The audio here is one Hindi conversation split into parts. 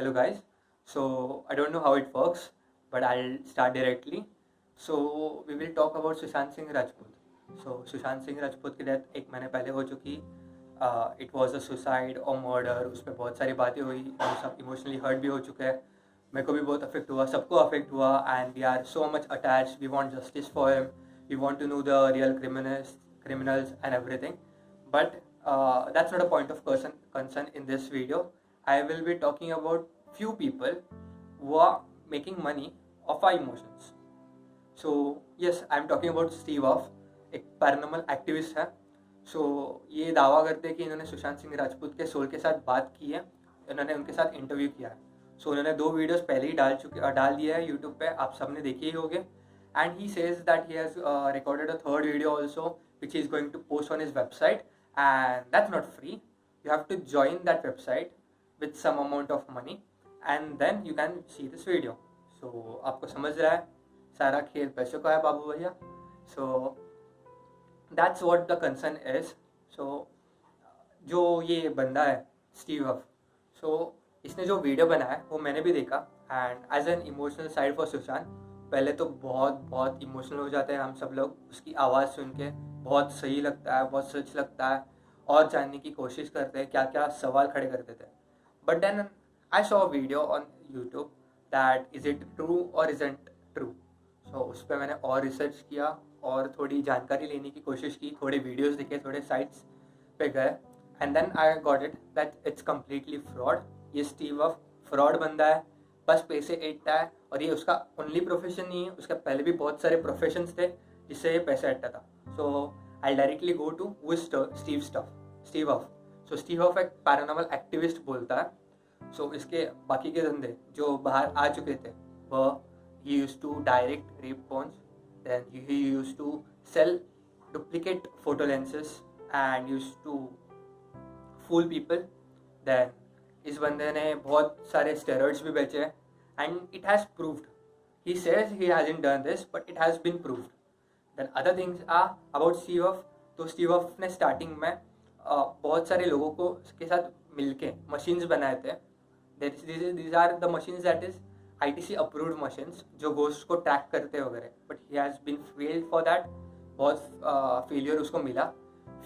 Hello guys. So I don't know how it works, but I'll start directly. So we will talk about Sushant Singh Rajput. So Sushant Singh Rajput की डेथ एक महीने पहले हो चुकी. इट वॉज अ सुसाइड और मर्डर. उस पर बहुत सारी बातें हुई. हम सब इमोशनली हर्ट भी हो चुके हैं. मेरे को भी बहुत अफेक्ट हुआ, सबको अफेक्ट हुआ. And we are so much attach. We want justice for him. We want to know the real criminals and everything. But that's not a point of concern in this video. I will be talking about few people who are making money of our emotions. So yes, I am talking about Steve Off, एक पैरानॉर्मल एक्टिविस्ट है. सो ये दावा करते हैं कि इन्होंने सुशांत सिंह राजपूत के सोल के साथ बात की है. इन्होंने उनके साथ इंटरव्यू किया है. सो उन्होंने 2 वीडियोस पहले ही डाल दिया है यूट्यूब पे. आप सबने देखे ही होंगे. And he says that he has recorded a 3rd video also which he is going to post on his website, and that's not free. You have to join that website with some amount of money and then you can see this video. So आपको समझ रहा है, सारा खेल पैसों का है बाबू भैया. So that's what the concern is. So जो ये बंदा है स्टीव हफ, so इसने जो वीडियो बनाया है वो मैंने भी देखा. And as an emotional side for Sushant, पहले तो बहुत इमोशनल हो जाते हैं हम सब लोग. उसकी आवाज़ सुन के बहुत सही लगता है, बहुत सच लगता है, और जानने की कोशिश करते हैं क्या क्या सवाल खड़े करते थे. But then I saw a video on YouTube that is it true और इज़न्ट ट्रू. सो उस पर मैंने और रिसर्च किया और थोड़ी जानकारी लेने की कोशिश की. थोड़े वीडियोस देखे, थोड़े साइट्स पे गए, and then I got it that it's completely fraud. ये स्टीव ऑफ फ्रॉड बंदा है, बस पैसे ऐंठता है. और ये उसका ओनली प्रोफेशन नहीं है, उसके पहले भी बहुत सारे प्रोफेशंस थे जिससे ये पैसे ऐंठता था. So I directly go to Steve Huff. So Steve Huff एक पैरानॉर्मल एक्टिविस्ट बोलता है. सो इसके बाकी के धंधे जो बाहर आ चुके थे वह ही used to direct rap porns, then he used to sell duplicate photo lenses and used to fool people. Then इस बंदे ने बहुत सारे स्टेरॉइड्स भी बेचे हैं. And it has proved. He says he hasn't done this but it has been proved. Then other things are about Steve Huff. तो स्टीव ऑफ ने स्टार्टिंग में बहुत सारे लोगों को के साथ मिलके मशीन्स बनाए थे. These are the machines that is ITC approved machines जो गोस्ट को ट्रैक करते वगैरह. But he has been failed for that. बहुत फेलियर उसको मिला.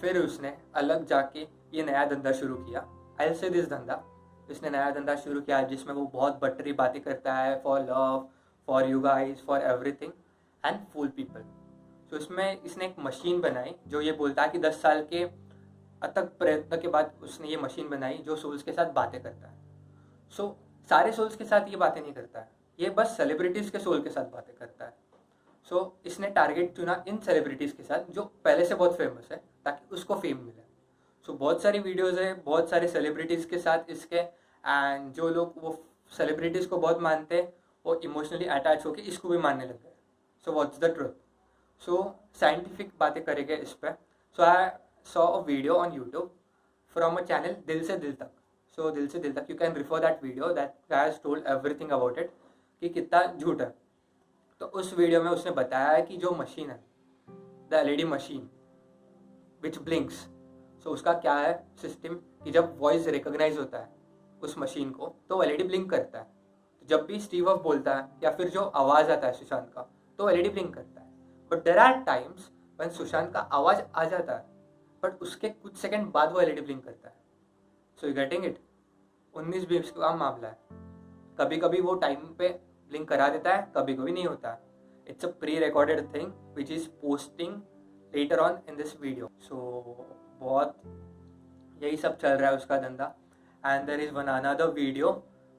फिर उसने अलग जाके ये नया धंधा शुरू किया. आई से दिस धंधा, इसने नया धंधा शुरू किया जिसमें वो बहुत बटरी बातें करता है for love, for you guys, for everything and fool people. तो इसमें इसने एक मशीन बनाई जो ये बोलता है कि 10 साल के अथक प्रयत्न के बाद उसने ये मशीन बनाई जो सोल्स के साथ बातें करता है. सो सारे सोल्स के साथ ये बातें नहीं करता है, ये बस सेलिब्रिटीज़ के सोल के साथ बातें करता है. सो इसने टारगेट चुना इन सेलिब्रिटीज़ के साथ जो पहले से बहुत फेमस है ताकि उसको फेम मिले. सो बहुत सारी वीडियोज़ है बहुत सारे सेलिब्रिटीज़ के साथ इसके. एंड जो लोग वो सेलिब्रिटीज़ को बहुत मानते हैं वो इमोशनली अटैच होकर इसको भी मानने लग गए. So what's the truth. So scientific बातें करेंगे इस पर. So I saw a video on YouTube from a channel Dil Se Dil Tak. So Dil Se Dil Tak, you can refer that video. That guy has told everything about it कि कितना झूठ है. तो उस वीडियो में उसने बताया है कि जो मशीन है, the LED machine which blinks. So उसका क्या है सिस्टम कि जब वॉइस रिकॉग्नाइज होता है उस मशीन को तो LED ब्लिंक करता है. तो जब भी स्टीव ऑफ बोलता है या फिर जो आवाज़ आता है सुशांत का तो LED ब्लिंक करता है. But there are times when Sushant का आवाज़ आ जाता है बट उसके कुछ सेकंड बाद वो LED ब्लिंक करता है. So you getting it. 19-20 का मामला है. कभी कभी वो टाइम पे ब्लिंक करा देता है, कभी कभी नहीं होता है. It's a pre recorded thing which is posting later on in this video. So बहुत यही सब चल रहा है उसका धंधा. And there is one another video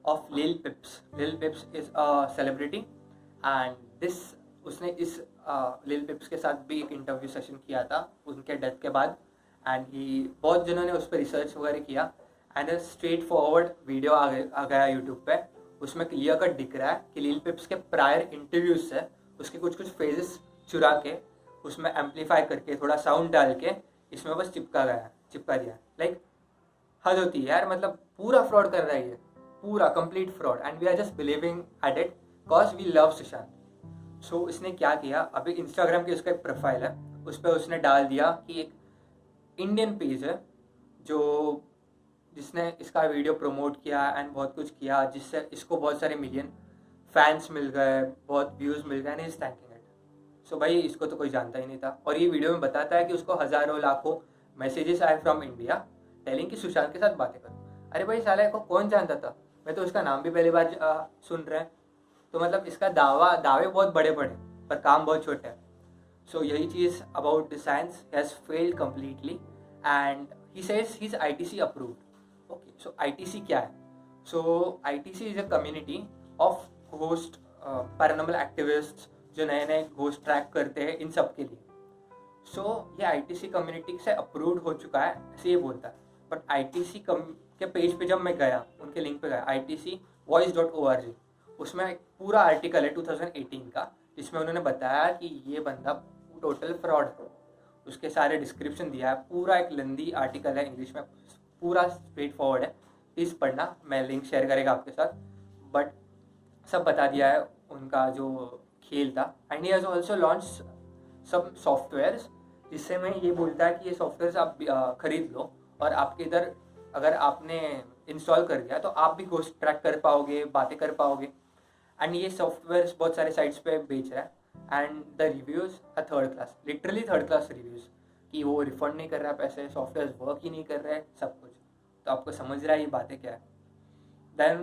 of Lil Pips. Lil Pips is a celebrity and this उसने इस लिल पिप्स के साथ भी एक इंटरव्यू सेशन किया था उनके डेथ के बाद. एंड ही बहुत जनों ने उस पर रिसर्च वगैरह किया. एंड स्ट्रेट फॉरवर्ड वीडियो आ गया यूट्यूब पे. उसमें क्लियर कट दिख रहा है कि लिल पिप्स के प्रायर इंटरव्यूज से उसके कुछ फेजेस चुरा के उसमें एम्पलीफाई करके थोड़ा साउंड डाल के इसमें बस चिपका दिया. लाइक हद होती है यार. मतलब पूरा फ्रॉड कर रहा है ये, पूरा complete fraud. And we are just believing at it because we love Sushant. So इसने क्या किया, अभी इंस्टाग्राम की उसका एक प्रोफाइल है उस पर उसने डाल दिया कि एक इंडियन पेज है जो जिसने इसका वीडियो प्रमोट किया एंड बहुत कुछ किया, जिससे इसको बहुत सारे मिलियन फैंस मिल गए, बहुत व्यूज़ मिल गए, एंड इज थैंकिंग इट। सो भाई इसको तो कोई जानता ही नहीं था, और ये वीडियो में बताता है कि उसको हज़ारों लाखों मैसेजेस आए फ्रॉम इंडिया टेलिंग कि सुशांत के साथ बातें करो। अरे भाई साले को कौन जानता था, मैं तो उसका नाम भी पहली बार सुन रहे हैं। तो मतलब इसका दावे बहुत बड़े बड़े पर काम बहुत छोटे हैं। सो यही चीज़ about the science has failed completely and he says he is ITC approved. Okay, so ITC क्या है? So ITC is a community of ghost paranormal activist जो नए नए घोस्ट ट्रैक करते हैं, इन सब के लिए। सो ये ITC कम्युनिटी से अप्रूव्ड हो चुका है, ऐसे ये बोलता है। बट ITC के पेज पे जब मैं गया, उनके लिंक पे गया, ITCvoice.org, उसमें एक पूरा आर्टिकल है 2018 का, जिसमें उन्होंने बताया कि ये बंदा टोटल फ्रॉड है। उसके सारे डिस्क्रिप्शन दिया है, पूरा एक लंदी आर्टिकल है, इंग्लिश में पूरा स्ट्रेट फॉरवर्ड है, प्लीज़ पढ़ना, मैं लिंक शेयर करेगा आपके साथ। बट सब बता दिया है उनका जो खेल था। And he has also launch सब सॉफ्टवेयर्स, जिससे मैं ये बोलता है कि ये सॉफ्टवेयर्स आप खरीद लो, और आपके इधर अगर आपने इंस्टॉल कर दिया तो आप भी घोस्ट ट्रैक कर पाओगे, बातें कर पाओगे। एंड ये सॉफ्टवेयर बहुत सारे साइट्स पे बेच रहा है, and the reviews are third class, literally third class reviews, कि वो रिफंड नहीं कर रहा पैसे, सॉफ्टवेयर वर्क ही नहीं कर रहे, सब कुछ। तो आपको समझ रहा है ये बातें क्या है। Then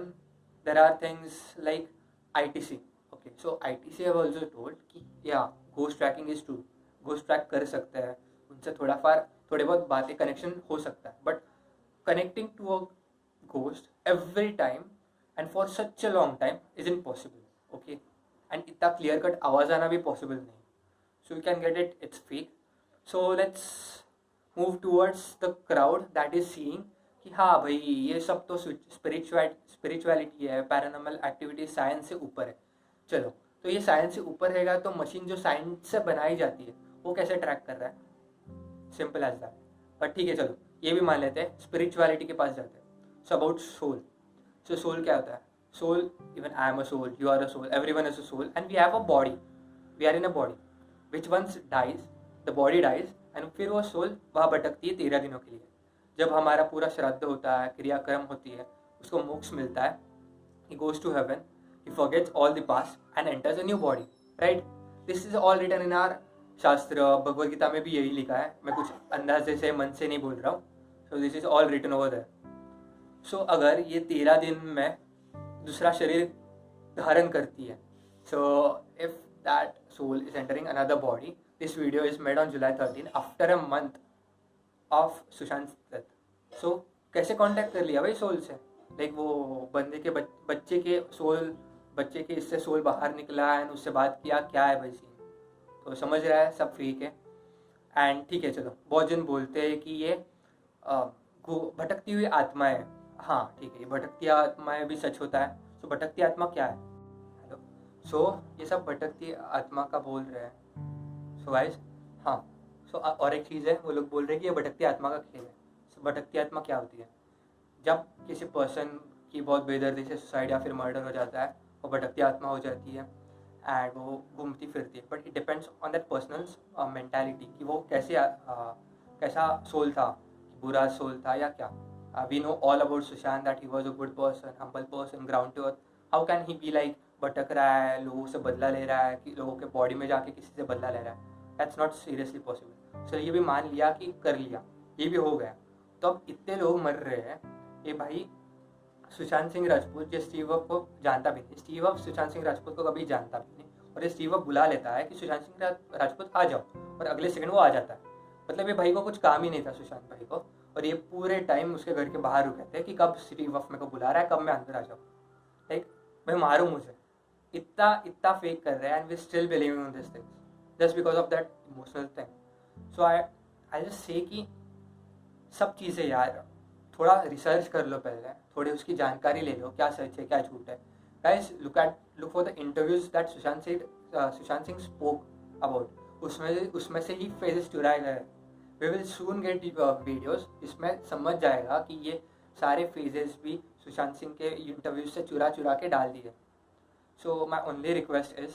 there are things like ITC। Okay, so ITC have also told कि या ghost tracking is true, ghost track कर सकते हैं, उनसे थोड़े बहुत बातें कनेक्शन हो सकता है, but connecting to a ghost every time and for such a long time isn't possible. Okay, and इतना clear cut आवाज आना भी possible नहीं, so you can get it, it's fake. So let's move towards the crowd that is seeing कि हाँ भाई ये सब तो स्पिरिचुअलिटी है, पैरानॉर्मल एक्टिविटी साइंस से ऊपर है। चलो, तो ये साइंस से ऊपर रहेगा तो मशीन जो साइंस से बनाई जाती है वो कैसे ट्रैक कर रहा है? Simple as that. बट ठीक है, चलो ये भी मान लेते हैं, स्पिरिचुअलिटी के पास जाते हैं। So about soul, so soul क्या होता है? Soul, even I am a soul, you are a soul, everyone is a soul, and we have a body, we are in a body which once dies, the body dies, and फिर वो सोल वहाँ भटकती है 13 दिनों के लिए। जब हमारा पूरा श्राद्ध होता है, क्रियाक्रम होती है, उसको मोक्ष मिलता है, he goes to heaven, he forgets all the past and enters a new body, right? This is all written in our शास्त्र, भगवद गीता में भी यही लिखा है, मैं कुछ अंदाजे से मन से नहीं बोल रहा हूँ। So this is all written over there. So अगर ये 13 दिन में दूसरा शरीर धारण करती है, so if that soul is entering another body, this video is made on July 13 after a month of Sushant death. So कैसे कांटेक्ट कर लिया भाई सोल से? लाइक वो बंदे के बच्चे के इससे सोल बाहर निकला एंड उससे बात किया, क्या है भाई सीन? तो समझ रहा है सब फेक है। एंड ठीक है, चलो बहुत जन बोलते हैं कि ये भटकती हुई आत्मा है। हाँ ठीक है, ये भटकती आत्माएं भी सच होता है। सो भटकती आत्मा क्या है? हेलो, सो ये सब भटकती आत्मा का बोल रहे हैं। सो गाइस, हाँ, सो और एक चीज़ है, वो लोग बोल रहे हैं कि ये भटकती आत्मा का खेल है। सो भटकती आत्मा क्या होती है? जब किसी पर्सन की बहुत बेदर्दी से सुसाइड या फिर मर्डर हो जाता है, वो भटकती आत्मा हो जाती है एंड वो घूमती फिरती है। But it depends on that personals mentality कि वो कैसा सोल था, बुरा सोल था या क्या। We know all about Sushant that he was a good person, humble person, ground to earth. How can he be like भटक रहा है, लोगों से बदला ले रहा है, कि लोगों के बॉडी में जाके किसी से बदला ले रहा है? That's not seriously possible. So ये भी मान लिया कि कर लिया, ये भी हो गया, तो अब इतने लोग मर रहे हैं। ये भाई सुशांत सिंह राजपूत, जो स्टीव वॉव को जानता भी नहीं, स्टीव वॉव सुशांत सिंह राजपूत को कभी जानता भी नहीं, और ये स्टीव वॉव बुला लेता है कि सुशांत सिंह राजपूत आ जाओ, और अगले सेकंड वो आ जाता है। मतलब ये भाई को कुछ काम ही नहीं था सुशांत भाई को, और ये पूरे टाइम उसके घर के बाहर रुके थे कि कब स्टीव वॉव मेरे को बुला रहा है, कब मैं अंदर आ जाऊँ, लाइक मैं मारूँ मुझे। इतना फेक कर रहे हैं and we still believing on this things just because of that emotional thing. So I just say कि सब चीज़ें यार थोड़ा रिसर्च कर लो पहले, थोड़ी उसकी जानकारी ले लो, क्या सच है क्या झूठ है। Guys, look for the interviews that Sushant Singh spoke about, उसमें से ही फेजेस चुराए गए। We will soon get videos, इसमें समझ जाएगा कि ये सारे फेजेस भी सुशांत सिंह के इंटरव्यूज से चुरा के डाल दिए। सो माई ओनली रिक्वेस्ट इज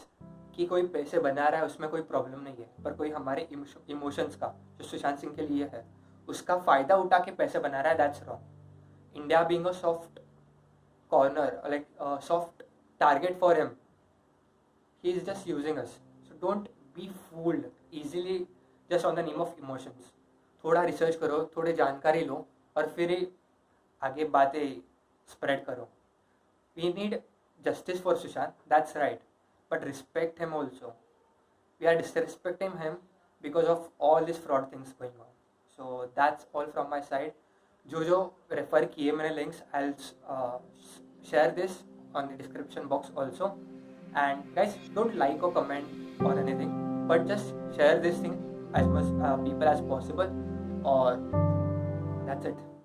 कि कोई पैसे बना रहा है उसमें कोई प्रॉब्लम नहीं है, पर कोई हमारे इमोशंस का, जो सुशांत सिंह के लिए है, उसका फ़ायदा उठा के पैसे बना रहा है, that's wrong. India being a soft corner, like a soft target for him, he is just using us. So don't be fooled easily just on the name of emotions. थोड़ा रिसर्च करो, थोड़ी जानकारी लो और फिर आगे बातें स्प्रेड करो. We need justice for Sushant, that's right, but respect him also. We are disrespecting him because of all these fraud things going on. So that's all from my side. जो रेफर किए मैंने links, I'll share this on the description box also. And guys, don't like or comment or anything, but just share this thing as much people as possible. Or that's it.